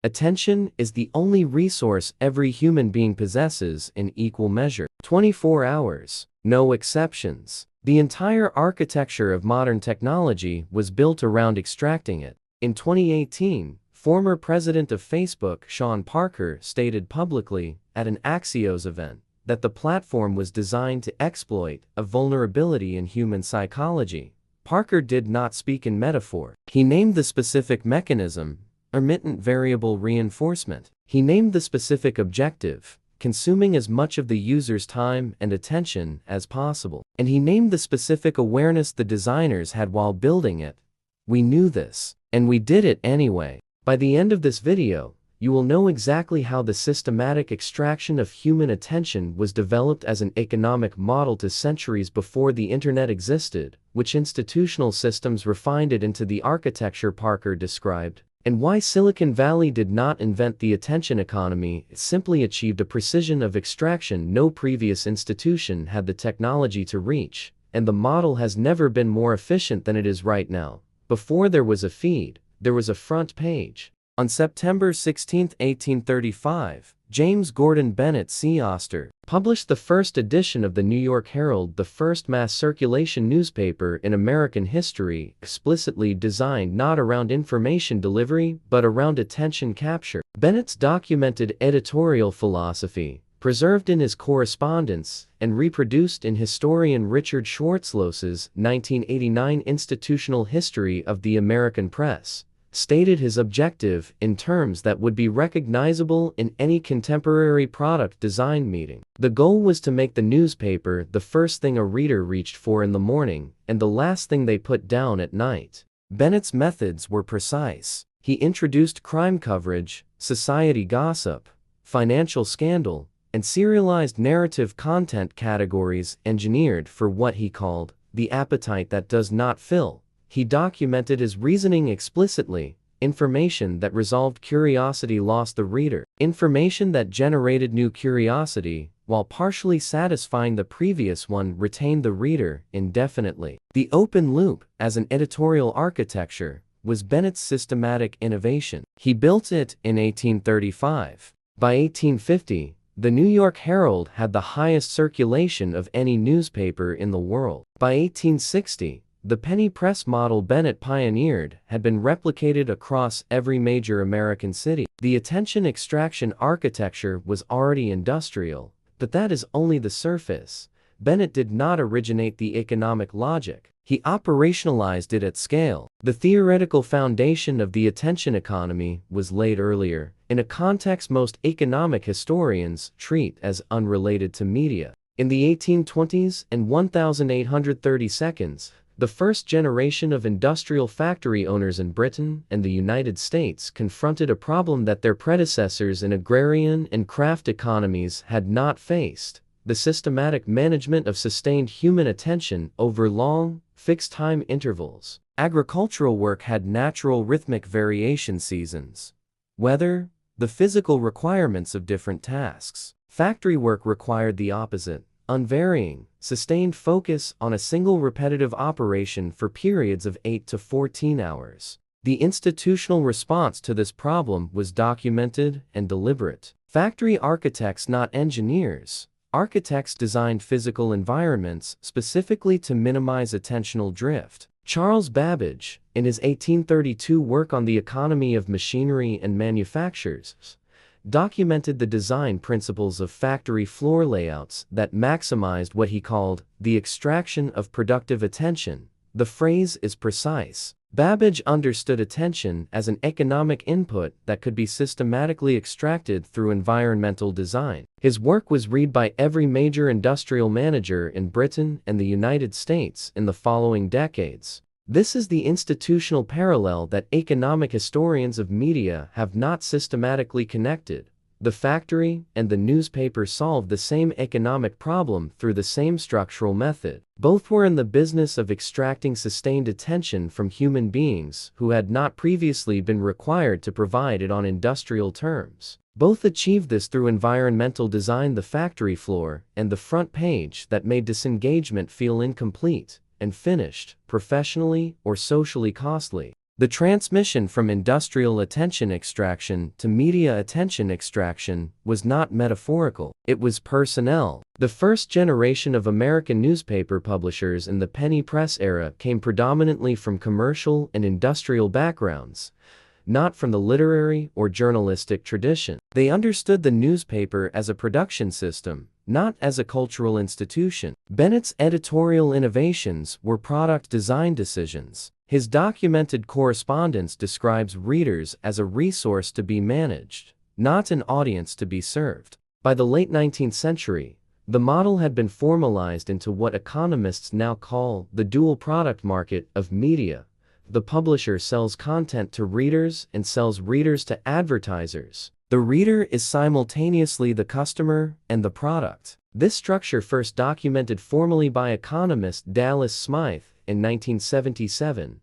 Attention is the only resource every human being possesses in equal measure. 24 hours, no exceptions. The entire architecture of modern technology was built around extracting it. In 2018, former president of Facebook, Sean Parker, stated publicly at an Axios event that the platform was designed to exploit a vulnerability in human psychology. Parker did not speak in metaphor. He named the specific mechanism intermittent variable reinforcement. He named the specific objective, consuming as much of the user's time and attention as possible. And he named the specific awareness the designers had while building it. We knew this, and we did it anyway. By the end of this video, you will know exactly how the systematic extraction of human attention was developed as an economic model to centuries before the internet existed, which institutional systems refined it into the architecture Parker described, and why Silicon Valley did not invent the attention economy. It simply achieved a precision of extraction no previous institution had the technology to reach, and the model has never been more efficient than it is right now. Before there was a feed, there was a front page. On September 16, 1835, James Gordon Bennett C. Oster published the first edition of the New York Herald, the first mass circulation newspaper in American history, explicitly designed not around information delivery but around attention capture. Bennett's documented editorial philosophy, preserved in his correspondence and reproduced in historian Richard Schwartzlos's 1989 Institutional History of the American Press, stated his objective in terms that would be recognizable in any contemporary product design meeting. The goal was to make the newspaper the first thing a reader reached for in the morning and the last thing they put down at night. Bennett's methods were precise. He introduced crime coverage, society gossip, financial scandal, and serialized narrative content categories engineered for what he called the appetite that does not fill. He documented his reasoning explicitly. Information that resolved curiosity lost the reader. Information that generated new curiosity, while partially satisfying the previous one, retained the reader indefinitely. The open loop, as an editorial architecture, was Bennett's systematic innovation. He built it in 1835. By 1850, the New York Herald had the highest circulation of any newspaper in the world. By 1860, the penny press model Bennett pioneered had been replicated across every major American city. The attention extraction architecture was already industrial, but that is only the surface. Bennett did not originate the economic logic. He operationalized it at scale. The theoretical foundation of the attention economy was laid earlier, in a context most economic historians treat as unrelated to media. In the 1820s and 1830 seconds, the first generation of industrial factory owners in Britain and the United States confronted a problem that their predecessors in agrarian and craft economies had not faced: the systematic management of sustained human attention over long, fixed time intervals. Agricultural work had natural rhythmic variation seasons, weather, the physical requirements of different tasks. Factory work required the opposite: unvarying, sustained focus on a single repetitive operation for periods of 8 to 14 hours. The institutional response to this problem was documented and deliberate. Factory architects, not engineers. Architects designed physical environments specifically to minimize attentional drift. Charles Babbage, in his 1832 work on the economy of machinery and manufactures, documented the design principles of factory floor layouts that maximized what he called the extraction of productive attention. The phrase is precise. Babbage understood attention as an economic input that could be systematically extracted through environmental design. His work was read by every major industrial manager in Britain and the United States in the following decades. This is the institutional parallel that economic historians of media have not systematically connected. The factory and the newspaper solved the same economic problem through the same structural method. Both were in the business of extracting sustained attention from human beings who had not previously been required to provide it on industrial terms. Both achieved this through environmental design: the factory floor and the front page that made disengagement feel incomplete and finished, professionally or socially costly. The transmission from industrial attention extraction to media attention extraction was not metaphorical, it was personnel. The first generation of American newspaper publishers in the penny press era came predominantly from commercial and industrial backgrounds, not from the literary or journalistic tradition. They understood the newspaper as a production system, not as a cultural institution. Bennett's editorial innovations were product design decisions. His documented correspondence describes readers as a resource to be managed, not an audience to be served. By the late 19th century, the model had been formalized into what economists now call the dual product market of media. The publisher sells content to readers and sells readers to advertisers. The reader is simultaneously the customer and the product. This structure first documented formally by economist Dallas Smythe in 1977,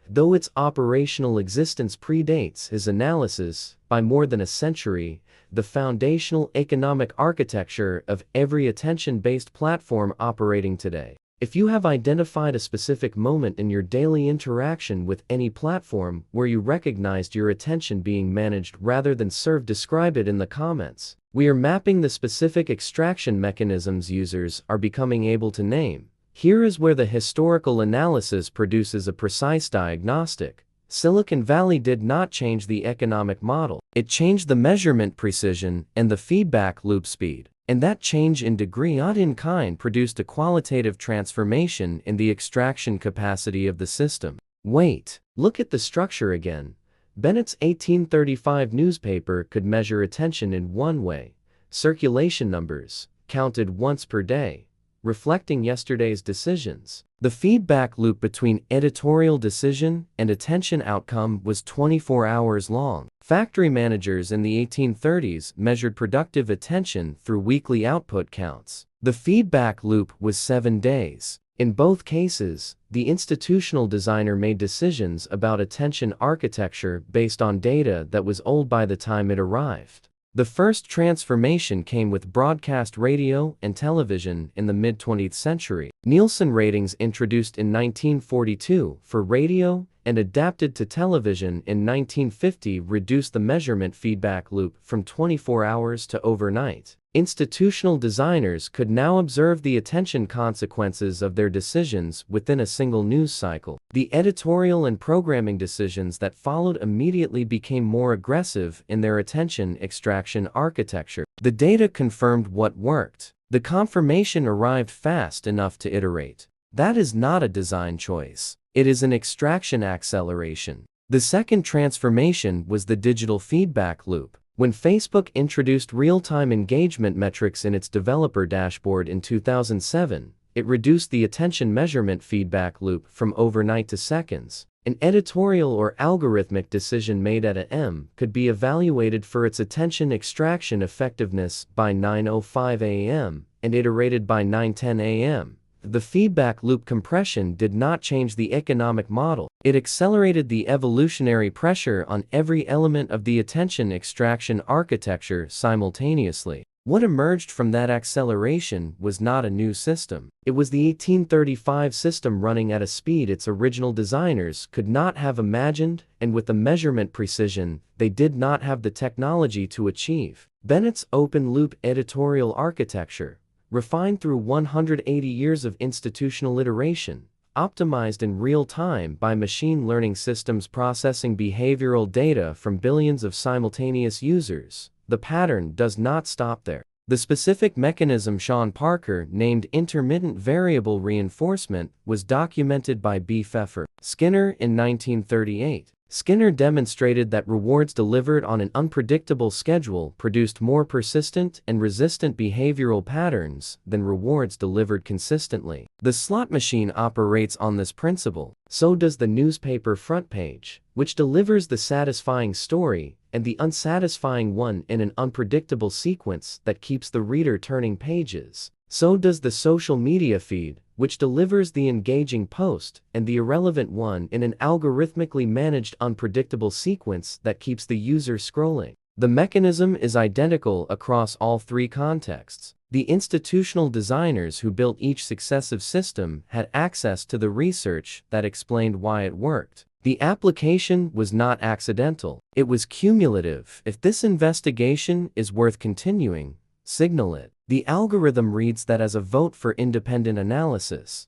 though its operational existence predates his analysis by more than a century. The foundational economic architecture of every attention-based platform operating today. If you have identified a specific moment in your daily interaction with any platform where you recognized your attention being managed rather than served, describe it in the comments. We are mapping the specific extraction mechanisms users are becoming able to name. Here is where the historical analysis produces a precise diagnostic. Silicon Valley did not change the economic model. It changed the measurement precision and the feedback loop speed. And that change in degree, not in kind, produced a qualitative transformation in the extraction capacity of the system. Wait, look at the structure again. Bennett's 1835 newspaper could measure attention in one way: circulation numbers, counted once per day, reflecting yesterday's decisions. The feedback loop between editorial decision and attention outcome was 24 hours long. Factory managers in the 1830s measured productive attention through weekly output counts. The feedback loop was 7 days. In both cases, the institutional designer made decisions about attention architecture based on data that was old by the time it arrived. The first transformation came with broadcast radio and television in the mid-20th century. Nielsen ratings, introduced in 1942 for radio and adapted to television in 1950, reduced the measurement feedback loop from 24 hours to overnight. Institutional designers could now observe the attention consequences of their decisions within a single news cycle. The editorial and programming decisions that followed immediately became more aggressive in their attention extraction architecture. The data confirmed what worked. The confirmation arrived fast enough to iterate. That is not a design choice. It is an extraction acceleration. The second transformation was the digital feedback loop. When Facebook introduced real-time engagement metrics in its developer dashboard in 2007, it reduced the attention measurement feedback loop from overnight to seconds. An editorial or algorithmic decision made at a.m. could be evaluated for its attention extraction effectiveness by 9:05 a.m. and iterated by 9:10 a.m. The feedback loop compression did not change the economic model. It accelerated the evolutionary pressure on every element of the attention extraction architecture simultaneously. What emerged from that acceleration was not a new system. It was the 1835 system running at a speed its original designers could not have imagined, and with the measurement precision they did not have the technology to achieve. Bennett's open-loop editorial architecture, refined through 180 years of institutional iteration, optimized in real time by machine learning systems processing behavioral data from billions of simultaneous users. The pattern does not stop there. The specific mechanism Sean Parker named intermittent variable reinforcement was documented by B. Pfeffer Skinner in 1938. Skinner demonstrated that rewards delivered on an unpredictable schedule produced more persistent and resistant behavioral patterns than rewards delivered consistently. The slot machine operates on this principle. So does the newspaper front page, which delivers the satisfying story and the unsatisfying one in an unpredictable sequence that keeps the reader turning pages. So does the social media feed, which delivers the engaging post and the irrelevant one in an algorithmically managed unpredictable sequence that keeps the user scrolling. The mechanism is identical across all three contexts. The institutional designers who built each successive system had access to the research that explained why it worked. The application was not accidental, it was cumulative. If this investigation is worth continuing, signal it. The algorithm reads that as a vote for independent analysis.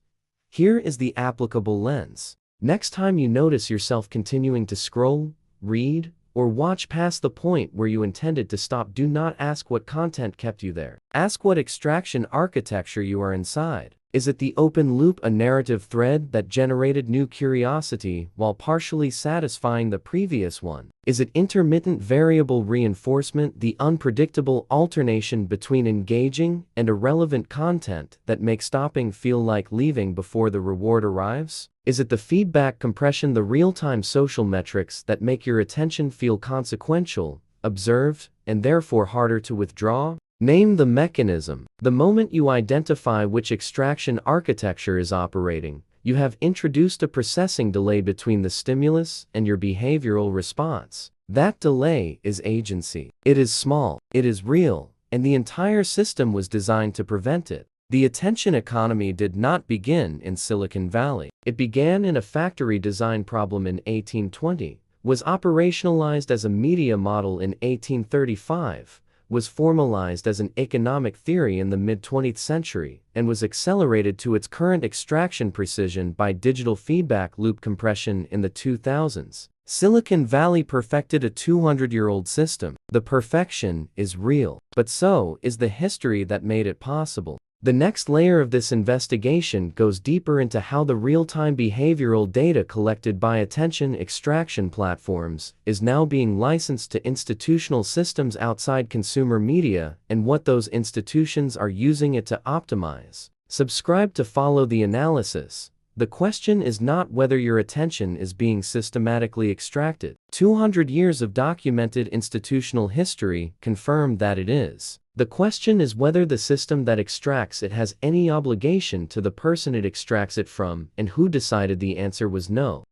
Here is the applicable lens. Next time you notice yourself continuing to scroll, read, or watch past the point where you intended to stop, do not ask what content kept you there. Ask what extraction architecture you are inside. Is it the open loop, a narrative thread that generated new curiosity while partially satisfying the previous one? Is it intermittent variable reinforcement, the unpredictable alternation between engaging and irrelevant content that makes stopping feel like leaving before the reward arrives? Is it the feedback compression, the real-time social metrics that make your attention feel consequential, observed, and therefore harder to withdraw? Name the mechanism. The moment you identify which extraction architecture is operating, you have introduced a processing delay between the stimulus and your behavioral response. That delay is agency. It is small, it is real, and the entire system was designed to prevent it. The attention economy did not begin in Silicon Valley. It began in a factory design problem in 1820, was operationalized as a media model in 1835, was formalized as an economic theory in the mid-20th century, and was accelerated to its current extraction precision by digital feedback loop compression in the 2000s. Silicon Valley perfected a 200-year-old system. The perfection is real, but so is the history that made it possible. The next layer of this investigation goes deeper into how the real-time behavioral data collected by attention extraction platforms is now being licensed to institutional systems outside consumer media and what those institutions are using it to optimize. Subscribe to follow the analysis. The question is not whether your attention is being systematically extracted. 200 years of documented institutional history confirm that it is. The question is whether the system that extracts it has any obligation to the person it extracts it from, and who decided the answer was no.